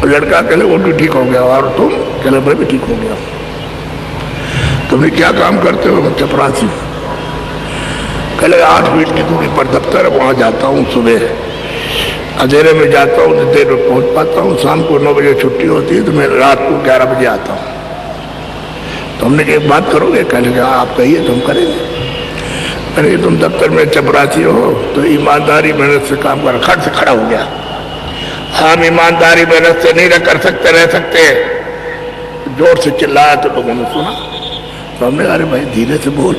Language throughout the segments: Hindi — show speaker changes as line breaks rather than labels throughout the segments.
लड़का कहले वो भी ठीक हो गया, और तुम? कहले मैं भी ठीक हो गया। तुमने क्या काम करते हो? चपरासी। कहले 8 मील की दूरी पर दफ्तर है, वहाँ जाता हूँ, सुबह अंधेरे में जाता हूँ, देर में पहुँच पाता हूँ, शाम को 9 बजे छुट्टी होती है, तो मैं रात को 11 बजे आता हूँ। तो हमने एक बात करोगे? कहले आप कहिए तो हम करेंगे। अरे तुम दफ्तर में चपरासी हो तो ईमानदारी मेहनत से काम कर। खट से खड़ा हो गया। हम ईमानदारी मेहनत से नहीं कर सकते, रह सकते। जोर से चिल्लाया तो लोगों ने सुना, तो हमने अरे भाई धीरे से बोल,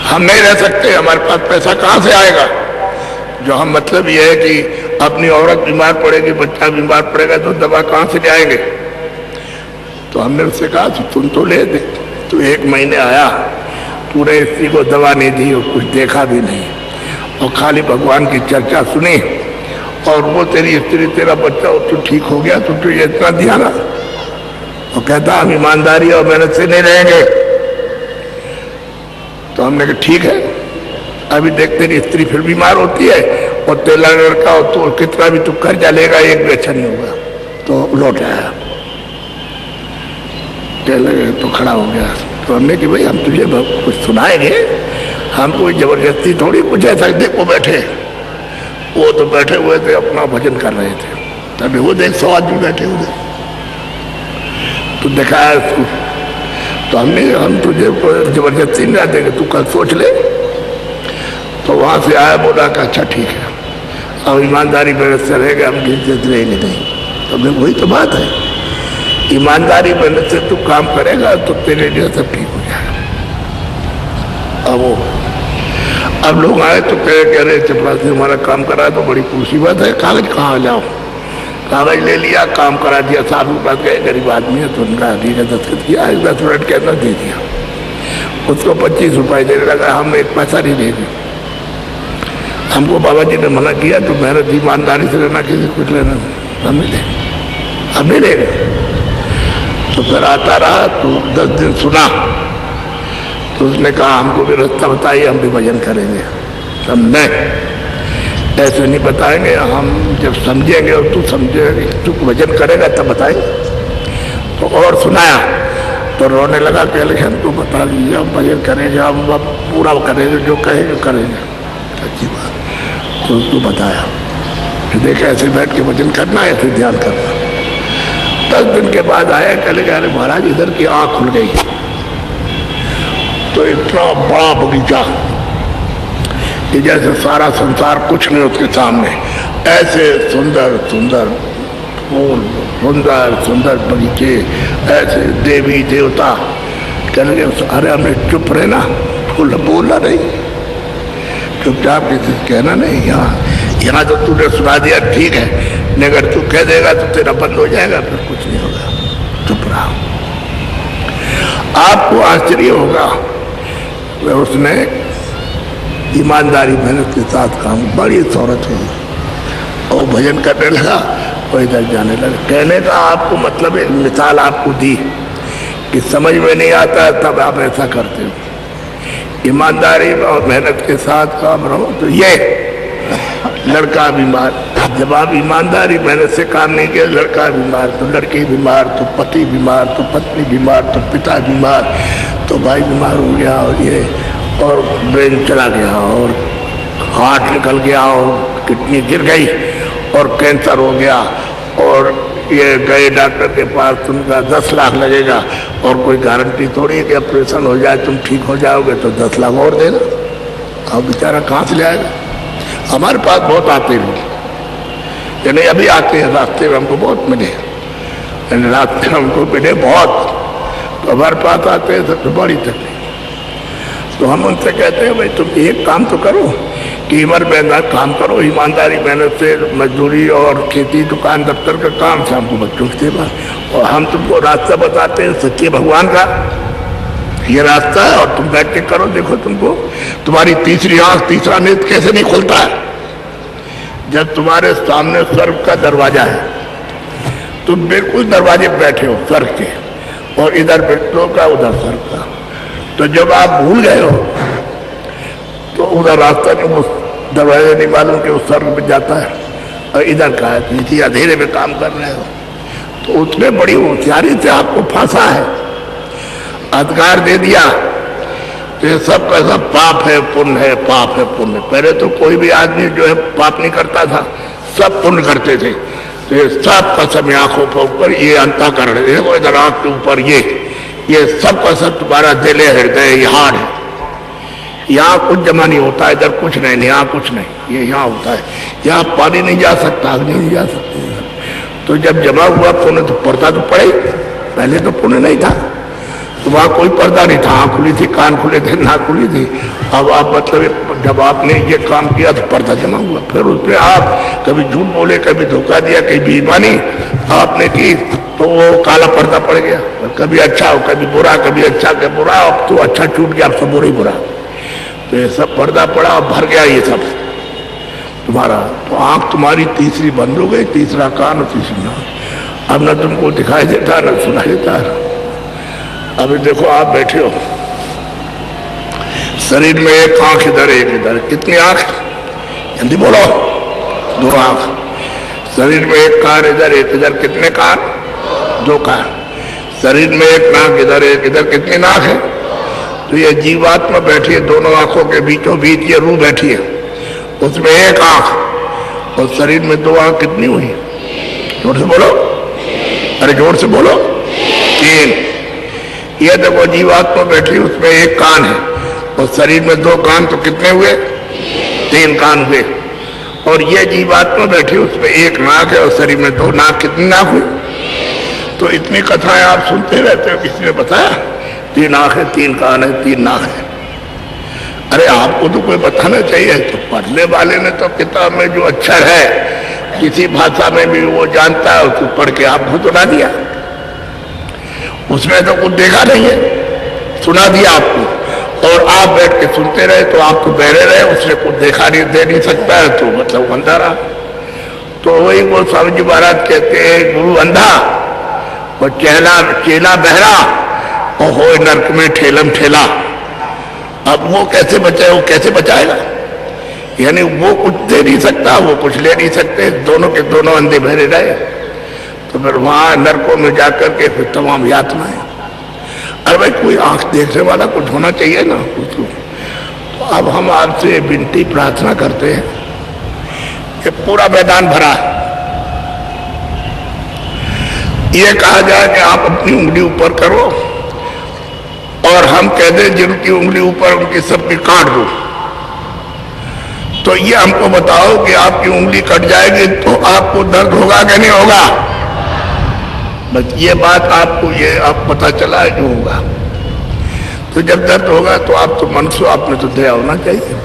हम नहीं रह सकते, हमारे पास पैसा कहाँ से आएगा? जो हम मतलब ये है कि अपनी औरत बीमार पड़ेगी, बच्चा बीमार पड़ेगा, तो दवा कहाँ से ले आएंगे? तो हमने उससे कहा तुम तो ले दे। तो 1 महीने आया, पूरे स्त्री को दवा नहीं दी और कुछ देखा भी नहीं, और खाली भगवान की चर्चा सुनी। और वो तेरी स्त्री, तेरा बच्चा, तू ठीक हो गया, तो तुझे इतना दिया ना। वो कहता हम ईमानदारी और मेहनत से नहीं रहेंगे। तो हमने कहा ठीक है, अभी देख तेरी स्त्री फिर बीमार होती है, और तेरा लड़का हो तो कितना भी तू कर्जा लेगा, एक भी अच्छा नहीं होगा। तो लौट आया, तो खड़ा हो गया। तो हमने कि भाई हम तुझे कुछ सुनाएंगे, हम कोई जबरदस्ती थोड़ी कुछ ऐसा। देखो बैठे, वो तो बैठे हुए थे, अपना भजन कर रहे थे, तभी वो देख 100 आदमी बैठे हुए। तो दिखाया उसको, तो हम तुझे जबरदस्ती नहीं देंगे, तू कल सोच ले। तो वहां से आया, बोला कि अच्छा ठीक है, अब ईमानदारी मेहनत से रहेगा, हम किसी रहेंगे नहीं। तो वही तो बात है, ईमानदारी मेहनत से तू काम करेगा तो तेरे लिए सब ठीक हो जाएगा। अब लोग आए तो कह रहे चपरासी हमारा काम करा तो बड़ी मुसीबत है, कागज कहाँ लाओ? कागज ले लिया, काम करा दिया। 7 रुपये गए, गरीब आदमी है, तो उनका ठीक है, दस्तखत किया, 10 मिनट के अंदर दे दिया। उसको 25 रुपये देने लगा, हम 1 पैसा नहीं देंगे। हमको बाबा जी ने मना किया, तो मेहनत ईमानदारी से लेना, किसी कुछ लेना हम नहीं लेंगे, हम नहीं लेंगे। तो फिर आता रहा, तो 10 दिन सुना, तो उसने कहा हमको भी रास्ता बताइए, हम भी भजन करेंगे। हम नहीं, ऐसे नहीं बताएंगे, हम जब समझेंगे और तू समझेंगे, तू भजन करेगा तब बताएंगे। तो और सुनाया, तो रोने लगा, कहले हमको बता दीजिए, हम भजन करेंगे, हम पूरा करेंगे, जो कहेंगे करेंगे। अच्छी बात। तो उसको बताया, फिर देखा ऐसे बैठ के भजन करना है, ऐसे ध्यान करना। 10 दिन के बाद आया, कहले अरे महाराज इधर की आँख खुल गई। तो इतना बड़ा बगीचा कि जैसे सारा संसार कुछ नहीं उसके सामने, ऐसे सुंदर सुंदर फूल, सुंदर सुंदर बगीचे, ऐसे देवी देवता। कहने लगे अरे हमें चुप रहना, बोलना नहीं, चुपचाप किसी से कहना नहीं। यहाँ तो तूने सुना दिया ठीक है, नहीं अगर तू कह देगा तो तेरा बंद हो जाएगा, फिर कुछ नहीं होगा, चुप रहा। आपको आश्चर्य होगा, उसने ईमानदारी मेहनत के साथ काम, बड़ी शौहरत हुई, और भजन करने लगा, वो इधर जाने लगा। कहने का आपको मतलब एक मिसाल आपको दी कि समझ में नहीं आता तब आप ऐसा करते हो। ईमानदारी और मेहनत के साथ काम रहो। तो ये लड़का बीमार, जब आप ईमानदारी मेहनत से काम नहीं किया, लड़का बीमार तो लड़की बीमार, तो पति बीमार, तो पत्नी बीमार, तो पिता बीमार, तो भाई बीमार हो गया, और ये और ब्रेन चला गया, और हार्ट निकल गया, और किडनी गिर गई, और कैंसर हो गया, और ये गए डॉक्टर के पास, तुमका 10 लाख लगेगा, और कोई गारंटी थोड़ी है कि ऑपरेशन हो जाए तुम ठीक हो जाओगे, तो 10 लाख और देना। अब बेचारा कहाँ से लाएगा? हमारे पास बहुत आते हैं, यानी अभी आते हैं, रास्ते में हमको बहुत मिले, यानी रास्ते में हमको मिले बहुत, तो हमारे पास आते हैं सबसे बड़ी तकलीफ। तो हम उनसे कहते हैं भाई तुम एक काम तो करो कि ईमानदार काम करो, ईमानदारी मेहनत से मजदूरी और खेती, दुकान, दफ्तर का काम, शाम को बच्चों की सेवा, और हम तुमको रास्ता बताते हैं सच्चे भगवान का, ये रास्ता है, और तुम बैठ के करो। देखो तुमको तुम्हारी तीसरी आंख, तीसरा नेत्र कैसे नहीं खुलता है जब तुम्हारे सामने स्वर्ग का दरवाजा है। तुम बिल्कुल दरवाजे पे बैठे हो स्वर्ग के, और इधर विष्णु का, उधर स्वर्ग का। तो जब आप भूल गए हो तो उधर रास्ता नहीं, वो दरवाजा नहीं मालूम कि उस स्वर्ग में जाता है, और इधर का है, इसी अंधेरे में काम कर रहे हो। तो उसने बड़ी होशियारी से आपको फांसा है, अधिकार दे दिया। तो ये सब का सब पाप है पुण्य है, पाप है पुण्य। पहले तो कोई भी आदमी जो है पाप नहीं करता था, सब पुण्य करते थे। तो ये सब का सब आंखों के ऊपर ये अंतःकरण, देखो इधर आंख के ऊपर ये सब का सब तुम्हारा दिल है, हृदय, ये हार्ट है। यहाँ कुछ जमा नहीं होता, इधर कुछ नहीं, यहाँ कुछ नहीं, ये यहाँ होता है। यहाँ पानी नहीं जा सकता, अग्नि नहीं जा सकती। तो जब जमा हुआ पुण्य तो पर्दा तो पड़े, पहले तो पुण्य नहीं था, तो वहाँ कोई पर्दा नहीं था, आँख खुली थी, कान खुले थे, नाक खुली थी। अब आप मतलब जब आपने ये काम किया तो पर्दा जमा हुआ, फिर उसमें आप कभी झूठ बोले, कभी धोखा दिया, कभी बेईमानी आपने की, तो वो काला पर्दा पड़ गया। कभी अच्छा हो, कभी बुरा, कभी अच्छा, कभी बुरा, अब तो अच्छा छूट गया, अब सब बुरा ही बुरा। तो ये सब पर्दा पड़ा और भर गया ये सब तुम्हारा। तो आंख तुम्हारी तीसरी बंद हो गई, तीसरा कान और तीसरी नाक। अब न तुमको दिखाई देता न सुनाई देता। अभी देखो आप बैठे हो, शरीर में एक आंख इधर एक इधर, कितनी आंख? जल्दी बोलो। 2 आंख। शरीर में एक कान इधर एक इधर, कितने कान? 2 कान। शरीर में एक नाक इधर एक इधर, कितनी नाक है? तो ये जीवात्मा बैठी है दोनों आंखों के बीचों बीच, ये रूह बैठी है, उसमें एक आंख, और शरीर में 2 आंख कितनी हुई? जोर से बोलो, अरे जोर से बोलो। 3। ये देखो जीवात्मा बैठी, उसमें एक कान है, और शरीर में 2 कान, तो कितने हुए? 3 कान हुए। और ये जीवात्मा बैठी, उसमें एक नाक है, और शरीर में 2 नाक, कितनी नाक हुई? तो इतनी कथाएं आप सुनते रहते हो, किसी ने बताया? 3 आंख है, 3 कान है, 3 नाक है। अरे आपको तो कोई बताना चाहिए। तो पढ़ने वाले ने तो किताब में जो अक्षर है किसी भाषा में भी वो जानता है, उसको पढ़ के आपको सुना दिया। उसमें तो कुछ देखा नहीं है, सुना दिया आपको, और आप बैठ के सुनते रहे, तो आप तो बहरे रहे, उसने कुछ देखा नहीं, दे नहीं सकता है, तो मतलब अंधा रहा। तो वही गोस्वामी जी महाराज कहते हैं, गुरु अंधा और चेला बहरा, और हो नरक में ठेलम ठेला। अब वो कैसे बचाए, वो कैसे बचाएगा? यानी वो कुछ दे नहीं सकता, वो कुछ ले नहीं सकते, दोनों के दोनों अंधे बहरे रहे। तो फिर वहां नरकों में जाकर के फिर तमाम यातनाएं। अरे भाई कोई आंख देखने वाला कुछ होना चाहिए ना उसको। तो अब हम आपसे विनती प्रार्थना करते हैं, ये पूरा मैदान भरा है, ये कहा जाए कि आप अपनी उंगली ऊपर करो, और हम कह दें जिनकी उंगली ऊपर उनकी सबकी काट दो। तो ये हमको बताओ कि आपकी उंगली कट जाएगी तो आपको दर्द होगा कि नहीं होगा? बस ये बात आपको ये आप पता चला है जो होगा। तो जब दर्द होगा तो आप तो मनुष्य, आप में तो दया होना चाहिए।